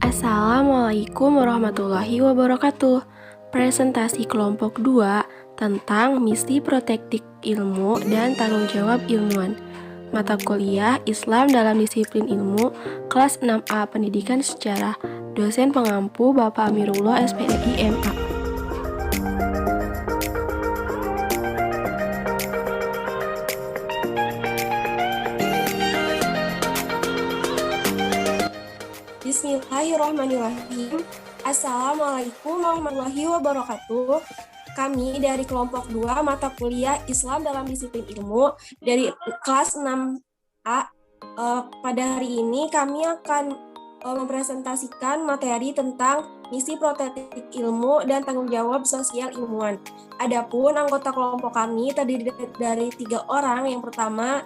Assalamualaikum warahmatullahi wabarakatuh. Presentasi kelompok 2 tentang misi protektif ilmu dan tanggung jawab ilmuwan. Mata kuliah Islam dalam disiplin ilmu, kelas 6A Pendidikan Sejarah. Dosen pengampu Bapak Amirullah SPDI MA. Bismillahirrahmanirrahim. Assalamualaikum warahmatullahi wabarakatuh. Kami dari kelompok 2 mata kuliah Islam dalam disiplin ilmu dari kelas 6A. Pada hari ini kami akan mempresentasikan materi tentang misi protektif ilmu dan tanggung jawab sosial ilmuwan. Adapun anggota kelompok kami terdiri dari 3 orang. Yang pertama,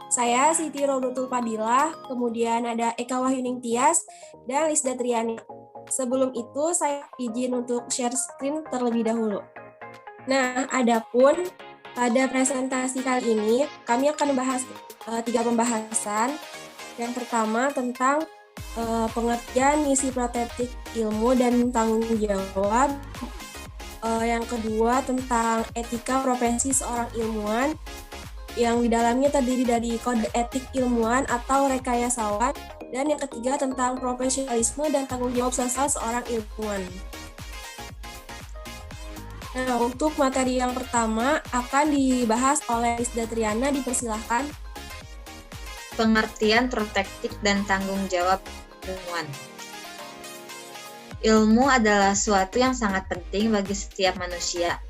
saya Siti Rodotul Fadilah, kemudian ada Eka Wahyuning Tias, dan Lisda Triani. Sebelum itu, saya izin untuk share screen terlebih dahulu. Nah, adapun pada presentasi kali ini, kami akan membahas 3 pembahasan. Yang pertama tentang pengertian misi protektif ilmu dan tanggung jawab. Yang kedua tentang etika profesi seorang ilmuwan, yang di dalamnya terdiri dari kode etik ilmuwan atau rekayasawan, dan yang ketiga tentang profesionalisme dan tanggung jawab sosial seorang ilmuwan. Nah, untuk materi yang pertama akan dibahas oleh Lisda Triana, dipersilahkan. Pengertian protektif dan tanggung jawab ilmuwan. Ilmu adalah suatu yang sangat penting bagi setiap manusia.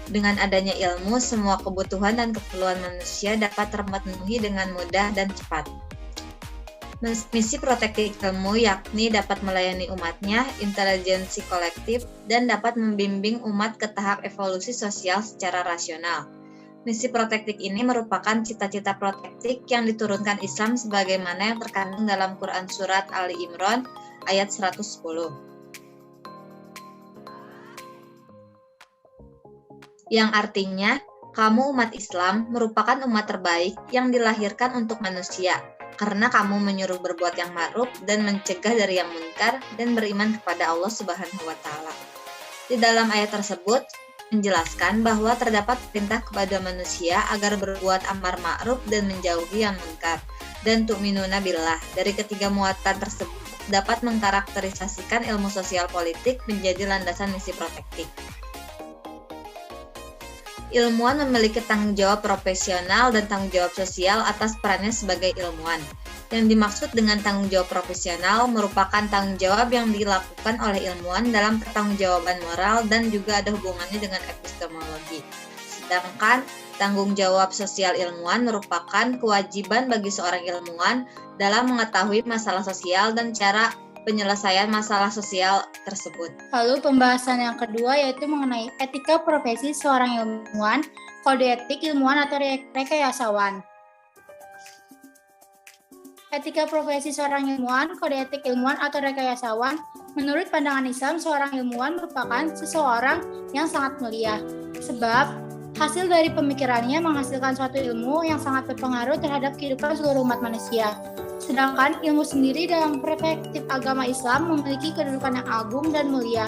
Dengan adanya ilmu, semua kebutuhan dan keperluan manusia dapat terpenuhi dengan mudah dan cepat. Misi protektif ilmu yakni dapat melayani umatnya, intelijensi kolektif, dan dapat membimbing umat ke tahap evolusi sosial secara rasional. Misi protektif ini merupakan cita-cita protektif yang diturunkan Islam sebagaimana yang terkandung dalam Quran Surat Ali Imran ayat 110. Yang artinya, kamu umat Islam merupakan umat terbaik yang dilahirkan untuk manusia, karena kamu menyuruh berbuat yang ma'ruf dan mencegah dari yang munkar dan beriman kepada Allah Subhanahu wa Ta'ala. Di dalam ayat tersebut menjelaskan bahwa terdapat perintah kepada manusia agar berbuat amar ma'ruf dan menjauhi yang munkar, dan tu'minuna billah. Dari ketiga muatan tersebut dapat mengkarakterisasikan ilmu sosial politik menjadi landasan misi protektif. Ilmuwan memiliki tanggung jawab profesional dan tanggung jawab sosial atas perannya sebagai ilmuwan. Yang dimaksud dengan tanggung jawab profesional merupakan tanggung jawab yang dilakukan oleh ilmuwan dalam pertanggungjawaban moral dan juga ada hubungannya dengan epistemologi. Sedangkan tanggung jawab sosial ilmuwan merupakan kewajiban bagi seorang ilmuwan dalam mengetahui masalah sosial dan cara penyelesaian masalah sosial tersebut. Lalu pembahasan yang kedua yaitu mengenai etika profesi seorang ilmuwan, kode etik ilmuwan atau rekayasawan. Etika profesi seorang ilmuwan, kode etik ilmuwan atau rekayasawan, menurut pandangan Islam, seorang ilmuwan merupakan seseorang yang sangat mulia. Sebab hasil dari pemikirannya menghasilkan suatu ilmu yang sangat berpengaruh terhadap kehidupan seluruh umat manusia. Sedangkan ilmu sendiri dalam perspektif agama Islam memiliki kedudukan yang agung dan mulia.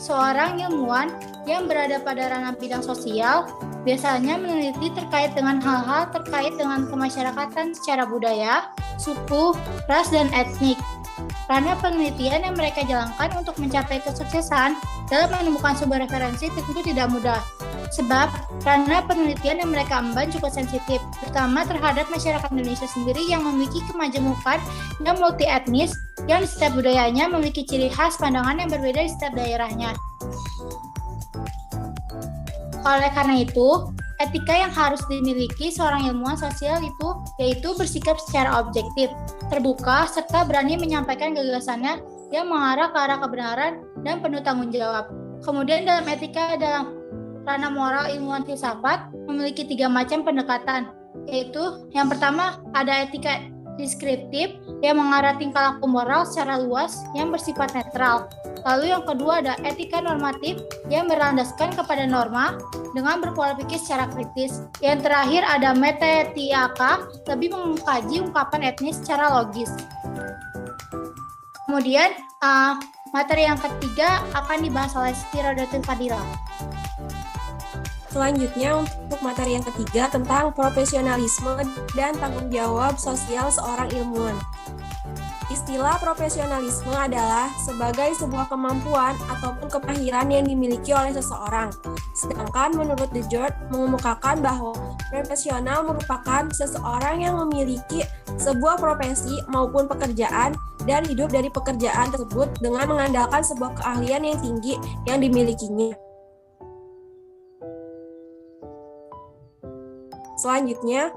Seorang ilmuwan yang berada pada ranah bidang sosial biasanya meneliti terkait dengan hal-hal terkait dengan kemasyarakatan secara budaya, suku, ras, dan etnik. Karena penelitian yang mereka jalankan untuk mencapai kesuksesan dalam menemukan sumber referensi tentu tidak mudah. Sebab karena penelitian yang mereka emban cukup sensitif, terutama terhadap masyarakat Indonesia sendiri yang memiliki kemajemukan yang multi etnis, yang di setiap budayanya memiliki ciri khas pandangan yang berbeda di setiap daerahnya. Oleh karena itu, etika yang harus dimiliki seorang ilmuwan sosial itu yaitu bersikap secara objektif, terbuka, serta berani menyampaikan gagasannya yang mengarah ke arah kebenaran dan penuh tanggung jawab. Kemudian dalam etika dalam ranah moral ilmuwan filsafat memiliki 3 macam pendekatan, yaitu yang pertama ada etika deskriptif yang mengarah tingkah laku moral secara luas yang bersifat netral. Lalu yang kedua ada etika normatif yang berlandaskan kepada norma dengan berpola pikir secara kritis. Yang terakhir ada metaetika lebih mengkaji ungkapan etnis secara logis. Kemudian materi yang ketiga akan dibahas oleh Siti Rodatul Fadila. Selanjutnya untuk materi yang ketiga tentang profesionalisme dan tanggung jawab sosial seorang ilmuwan. Istilah profesionalisme adalah sebagai sebuah kemampuan ataupun kemahiran yang dimiliki oleh seseorang. Sedangkan menurut De Jord mengemukakan bahwa profesional merupakan seseorang yang memiliki sebuah profesi maupun pekerjaan dan hidup dari pekerjaan tersebut dengan mengandalkan sebuah keahlian yang tinggi yang dimilikinya. Selanjutnya,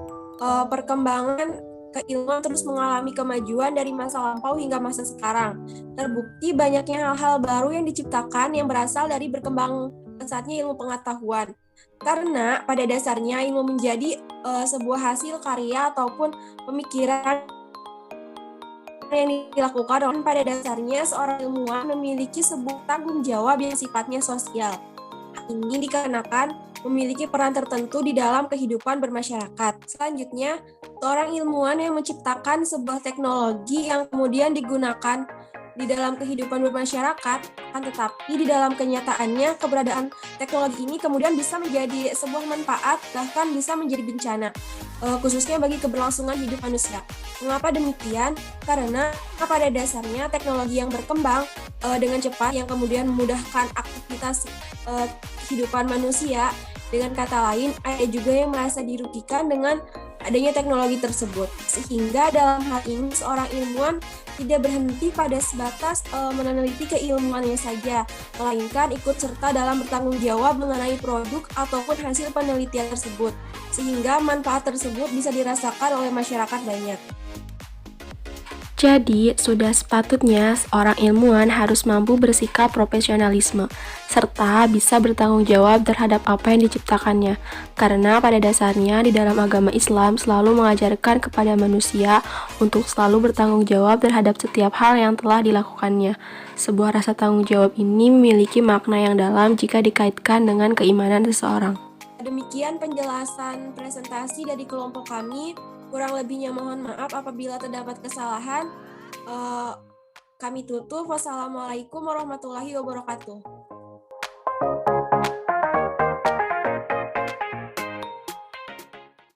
perkembangan keilmuan terus mengalami kemajuan dari masa lampau hingga masa sekarang. Terbukti banyaknya hal-hal baru yang diciptakan yang berasal dari berkembang pesatnya ilmu pengetahuan. Karena pada dasarnya ilmu menjadi sebuah hasil karya ataupun pemikiran yang dilakukan, dan pada dasarnya seorang ilmuwan memiliki sebuah tanggung jawab yang sifatnya sosial. Ini dikarenakan memiliki peran tertentu di dalam kehidupan bermasyarakat. Selanjutnya, seorang ilmuwan yang menciptakan sebuah teknologi yang kemudian digunakan di dalam kehidupan bermasyarakat, akan tetapi di dalam kenyataannya keberadaan teknologi ini kemudian bisa menjadi sebuah manfaat, bahkan bisa menjadi bencana, khususnya bagi keberlangsungan hidup manusia. Mengapa demikian? Karena pada dasarnya teknologi yang berkembang dengan cepat yang kemudian memudahkan aktivitas kehidupan manusia. Dengan kata lain, ada juga yang merasa dirugikan dengan adanya teknologi tersebut. Sehingga dalam hal ini seorang ilmuwan tidak berhenti pada sebatas meneliti keilmuannya saja, melainkan ikut serta dalam bertanggung jawab mengenai produk ataupun hasil penelitian tersebut, sehingga manfaat tersebut bisa dirasakan oleh masyarakat banyak. Jadi, sudah sepatutnya seorang ilmuwan harus mampu bersikap profesionalisme, serta bisa bertanggung jawab terhadap apa yang diciptakannya. Karena pada dasarnya di dalam agama Islam selalu mengajarkan kepada manusia untuk selalu bertanggung jawab terhadap setiap hal yang telah dilakukannya. Sebuah rasa tanggung jawab ini memiliki makna yang dalam jika dikaitkan dengan keimanan seseorang. Demikian penjelasan presentasi dari kelompok kami. Kurang lebihnya mohon maaf apabila terdapat kesalahan. Kami tutup. Wassalamualaikum warahmatullahi wabarakatuh.